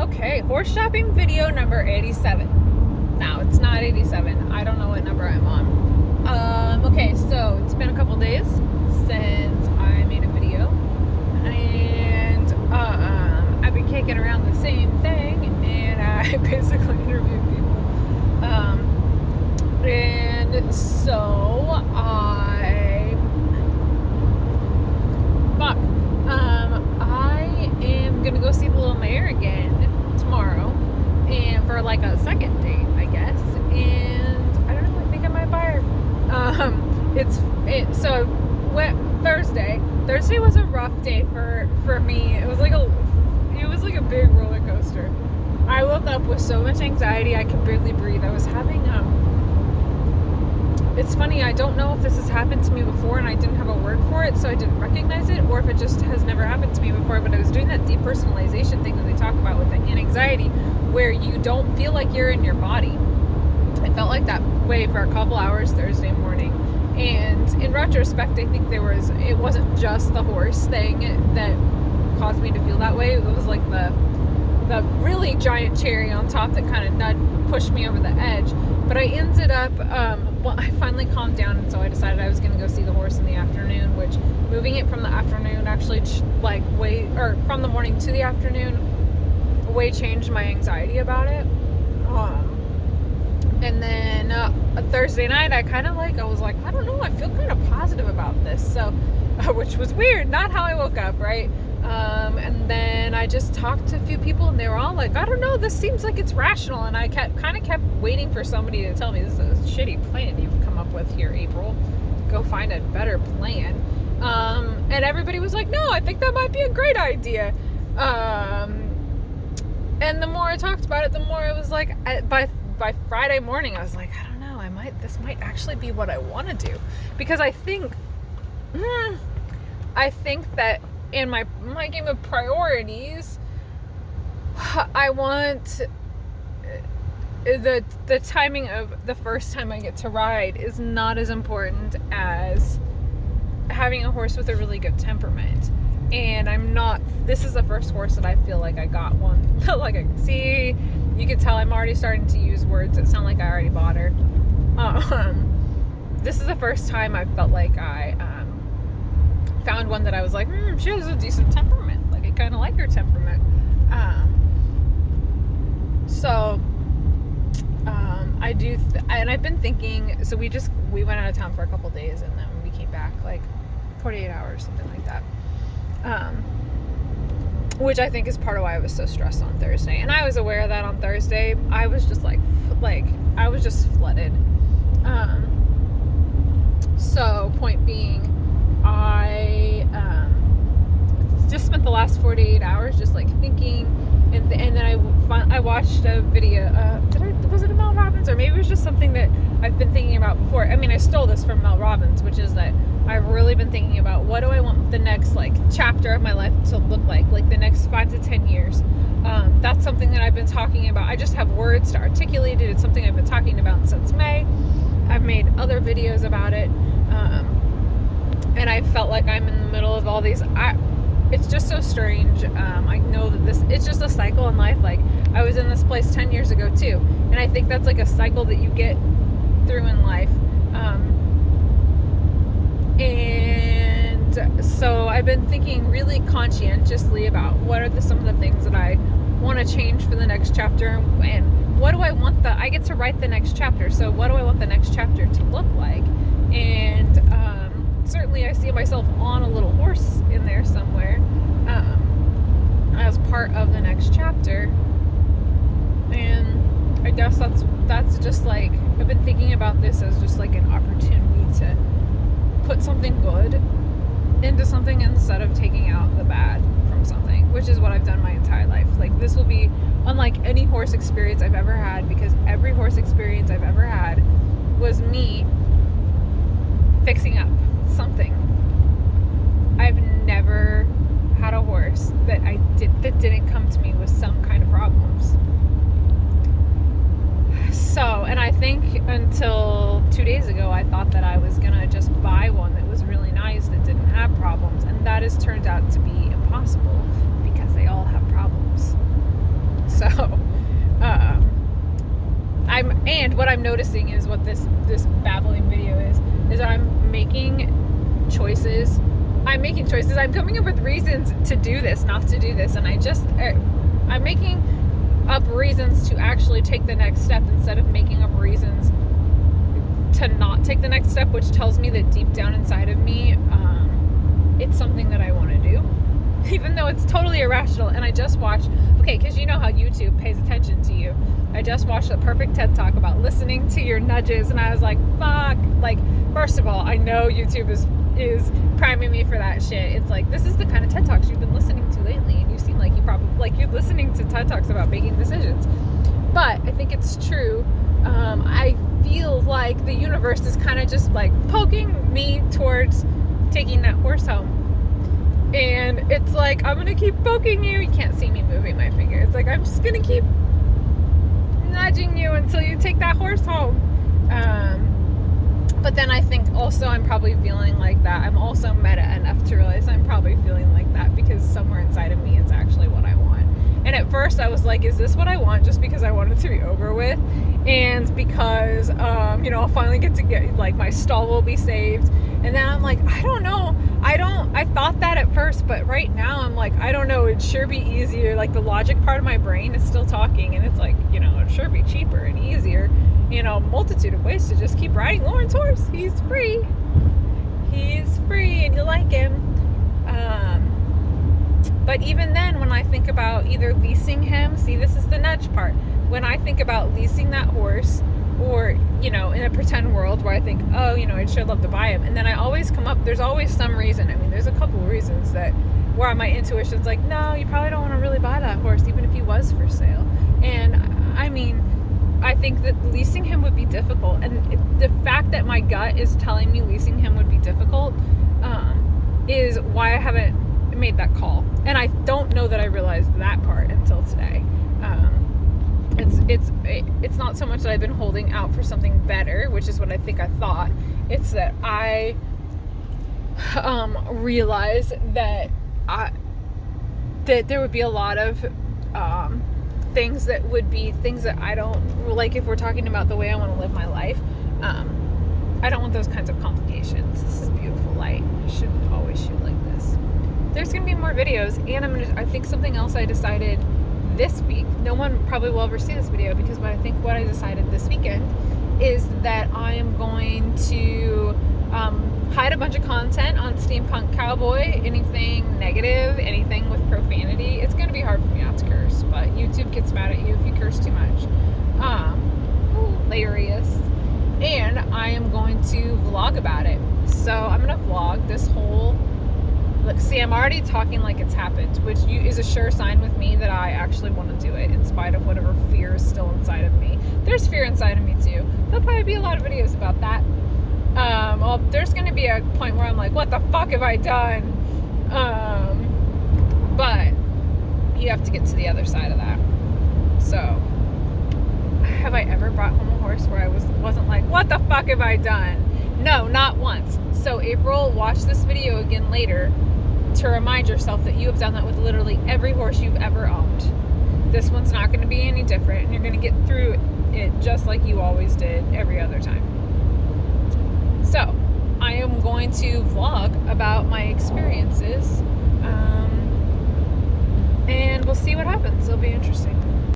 Okay, horse shopping video number 87. No, it's not 87. I don't know what number I'm on. Okay, so it's been a couple days since I made a video, and I've been kicking around the same thing, and I basically interviewed people. And so I am gonna go see the Little Mayor again tomorrow, and for like a second date, I guess. And I don't know, I think I might buy her. So Thursday. Thursday was a rough day for me. It was like a big roller coaster. I woke up with so much anxiety I could barely breathe. I was having it's funny, I don't know if this has happened to me before and I didn't have a word for it, so I didn't recognize it, or if it just has never happened to me before, but I was doing that depersonalization thing that they talk about with anxiety, where you don't feel like you're in your body. I felt like that way for a couple hours Thursday morning, and in retrospect, I think it wasn't just the horse thing that caused me to feel that way. It was like the really giant cherry on top that kind of pushed me over the edge. But I ended up, I finally calmed down, and so I decided I was going to go see the horse in the afternoon, which moving it from the afternoon actually, from the morning to the afternoon, way changed my anxiety about it. And then a Thursday night, I was like, I don't know, I feel kind of positive about this. So, which was weird, not how I woke up, right? And then I just talked to a few people, and they were all like, I don't know, this seems like it's rational. And I kept waiting for somebody to tell me, this is a shitty plan you've come up with here, April. Go find a better plan. And everybody was like, no, I think that might be a great idea. And the more I talked about it, the more I was like, by Friday morning, I was like, I don't know, this might actually be what I want to do. Because I think that in my game of priorities, I want the timing of the first time I get to ride is not as important as having a horse with a really good temperament. And this is the first horse that I feel like I got one. See, you can tell I'm already starting to use words that sound like I already bought her. This is the first time I felt like I found one that I was like, she has a decent temperament. Like, I kind of like her temperament. I do, and I've been thinking, so we went out of town for a couple days, and then we came back like 48 hours, something like that. Which I think is part of why I was so stressed on Thursday. And I was aware of that on Thursday. I was just I was just flooded. So point being, I just spent the last 48 hours just like thinking, and then I watched a video. Was it a Mel Robbins, or maybe it was just something that I've been thinking about before? I mean, I stole this from Mel Robbins, which is that I've really been thinking about, what do I want the next chapter of my life to look like the next 5 to 10 years. That's something that I've been talking about. I just have words to articulate it. It's something I've been talking about since May. I've made other videos about it. And I felt like I'm in the middle of all these. It's just so strange. I know that it's just a cycle in life. Like, I was in this place 10 years ago too. And I think that's like a cycle that you get through in life. And so I've been thinking really conscientiously about what are some of the things that I want to change for the next chapter, and what do I want I get to write the next chapter, so what do I want the next chapter to look like? And certainly I see myself on a little horse in there somewhere as part of the next chapter. And I guess that's just like, I've been thinking about this as just like an opportunity to put something good into something instead of taking out the bad from something, which is what I've done my entire life. Like, this will be unlike any horse experience I've ever had, because every horse experience I've ever had was me fixing up something. I've never had a horse that didn't come to me with some kind of problems. So, and I think until 2 days ago, I thought that I was gonna just buy one that was really nice that didn't have problems, and that has turned out to be impossible because they all have problems. So And what I'm noticing is what this babbling video is I'm making choices. I'm coming up with reasons to do this, not to do this. And I'm making up reasons to actually take the next step instead of making up reasons to not take the next step, which tells me that deep down inside of me, it's something that I want to do, even though it's totally irrational. And I just watched, because you know how YouTube pays attention to you. I just watched a perfect TED Talk about listening to your nudges, and I was like, fuck. Like, first of all, I know YouTube is priming me for that shit. It's like, this is the kind of TED Talks you've been listening to lately, and you seem like you're listening to TED Talks about making decisions. But I think it's true. I feel like the universe is kind of just like poking me towards taking that horse home. And it's like, I'm gonna keep poking you. You can't see me moving my finger. It's like, I'm just gonna keep nudging you until you take that horse home. But then I think also I'm probably feeling like that. I'm also meta enough to realize I'm probably feeling like that because somewhere inside of me it's actually what I want. And at first I was like, is this what I want just because I want it to be over with? And because, I'll finally get like my stall will be saved. And then I'm like, I don't know. I thought that at first, but right now I'm like, I don't know. It'd sure be easier. Like the logic part of my brain is still talking, and it's like, it'd sure be cheaper and easier. Multitude of ways to just keep riding Lauren's horse. He's free and you like him. But even then, when I think about either leasing him, see, this is the nudge part. When I think about leasing that horse, or, in a pretend world where I think, I'd sure love to buy him. And then I always come up, there's always some reason. I mean, there's a couple of reasons where my intuition's like, no, you probably don't want to really buy that horse, even if he was for sale. And I mean, I think that leasing him would be difficult. And the fact that my gut is telling me leasing him would be difficult is why I haven't made that call. And I don't know that I realized that part until today. It's not so much that I've been holding out for something better, which is what I think I thought. It's that I realized that there would be a lot of things that would be things that I don't like. If we're talking about the way I want to live my life, I don't want those kinds of complications. This is beautiful light. I should always shoot like this. There's gonna be more videos, and I think something else I decided this week. No one probably will ever see this video, because what I decided this weekend is that I am going to hide a bunch of content on Steampunk Cowboy. Anything negative, anything with profanity. It's going to be hard for me not to curse, but YouTube gets mad at you if you curse too much. Hilarious. And I am going to vlog about it. So I'm going to vlog this whole... Look, see, I'm already talking like it's happened, which is a sure sign with me that I actually want to do it, in spite of whatever fear is still inside of me. There's fear inside of me too. There'll probably be a lot of videos about that. There's going to be a point where I'm like, what the fuck have I done? But you have to get to the other side of that. So, have I ever brought home a horse where I wasn't like, what the fuck have I done? No, not once. So April, watch this video again later to remind yourself that you have done that with literally every horse you've ever owned. This one's not going to be any different, and you're going to get through it just like you always did every other time. So, I am going to vlog about my experiences, and we'll see what happens. It'll be interesting.